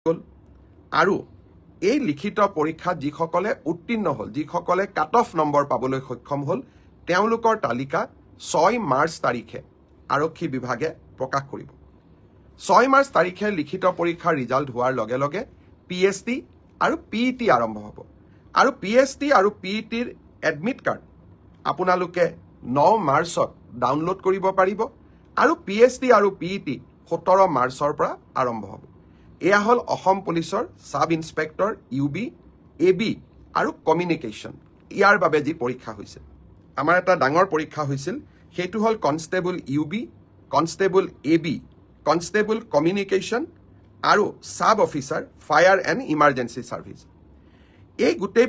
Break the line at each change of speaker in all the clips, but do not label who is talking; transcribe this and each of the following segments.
গ'ল আৰু এই লিখিত পৰীক্ষাত যিসকলে উত্তীৰ্ণ হ'ল, যিসকলে কাট অফ নম্বৰ পাবলৈ সক্ষম হ'ল, তেওঁলোকৰ তালিকা 6 মাৰ্চ তাৰিখে আৰক্ষী বিভাগে প্ৰকাশ কৰিব। 6 মাৰ্চ তাৰিখে লিখিত পৰীক্ষাৰ ৰিজাল্ট হোৱাৰ লগে লগে PST আৰু PET আৰম্ভ হ'ব আৰু PST আৰু PETৰ এডমিট কাৰ্ড আপোনালোকে 9 মাৰ্চত ডাউনলোড কৰিব পাৰিব আৰু PST আৰু PET 17 মাৰ্চৰ পৰা আৰম্ভ হ'ব। এয়া হ'ল অসম পুলিচৰ সাব ইন্সপেক্টৰ UB, AB আৰু কমিউনিকেশ্যন ইয়াৰ বাবে যি পৰীক্ষা হৈছিল। আমাৰ এটা ডাঙৰ পৰীক্ষা হৈছিল, সেইটো হ'ল constable UB, constable AB, constable communication আৰু sub officer fire and emergency service. এই গোটেই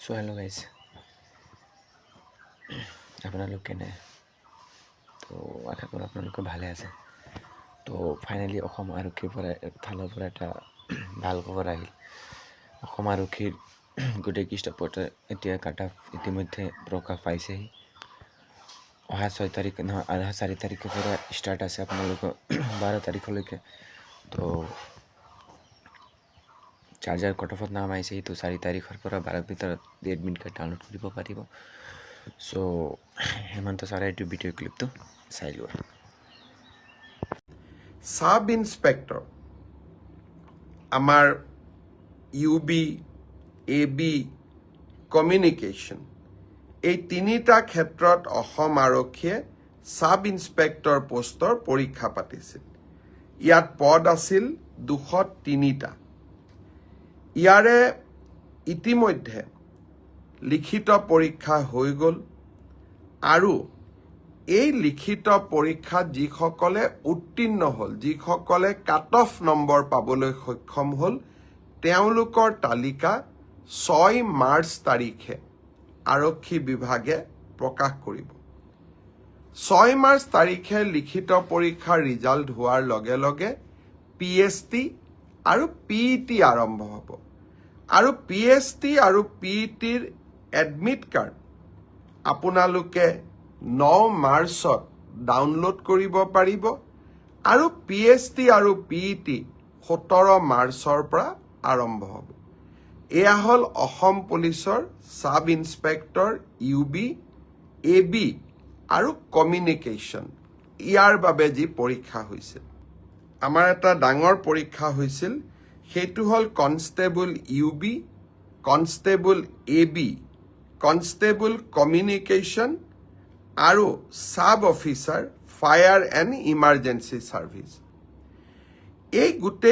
সো হেল্ল' গাইজ, আপোনালোক কেনে? তো আশা কৰোঁ আপোনালোকে ভালে আছে। তো ফাইনেলি অসম আৰক্ষীৰ ফালৰ পৰা এটা ভাল খবৰ আহিল। অসম আৰক্ষীৰ গোটেই কিষ্টাপতে এতিয়া কাট অফ ইতিমধ্যে প্ৰকাশ পাইছেহি। অহা 6 তাৰিখ নহয়, অহা 4 তাৰিখৰ পৰা ষ্টাৰ্ট আছে আপোনালোকৰ 12 তাৰিখলৈকে। তো চাৰ্জাৰ কট অফত নাম আহিছে, তো 4 তাৰিখৰ পৰা 12ৰ ভিতৰত এডমিট কাৰ্ড ডাউনলোড কৰিব পাৰিব। চ' হেমন্ত ছাৰে এইটো ভিডিঅ' ক্লিপটো চাই লোৱা।
সাব ইন্সপেক্টৰ আমাৰ UB, AB, কমিউনিকেশ্যন এই তিনিটা ক্ষেত্ৰত অসম আৰক্ষীয়ে সাব ইন্সপেক্টৰ পোষ্টৰ পৰীক্ষা পাতিছিল। ইয়াত পদ আছিল 203টা। ইয়াৰে ইতিমধ্যে লিখিত পৰীক্ষা হৈ গ'ল আৰু এই লিখিত পৰীক্ষাত যিসকলে উত্তীৰ্ণ হ'ল, যিসকলে কাট অফ নম্বৰ পাবলৈ সক্ষম হ'ল, তেওঁলোকৰ তালিকা 6 মাৰ্চ তাৰিখে আৰক্ষী বিভাগে প্ৰকাশ কৰিব। 6 মাৰ্চ তাৰিখে লিখিত পৰীক্ষাৰ ৰিজাল্ট হোৱাৰ লগে লগে PST আৰু PET আৰম্ভ হ'ব আৰু PST আৰু PETৰ এডমিট কাৰ্ড আপোনালোকে 9 মাৰ্চত ডাউনলোড কৰিব পাৰিব আৰু PST আৰু PET 17 মাৰ্চৰ পৰা আৰম্ভ হ'ব। এয়া হ'ল অসম পুলিচৰ সাব ইন্সপেক্টৰ UB, AB আৰু কমিউনিকেশ্যন ইয়াৰ বাবে যি পৰীক্ষা হৈছিল। আমাৰ এটা ডাঙৰ পৰীক্ষা হৈছিল, সেইটো হ'ল constable UB, constable AB, constable communication আৰু sub officer fire and emergency service. এই গোটেই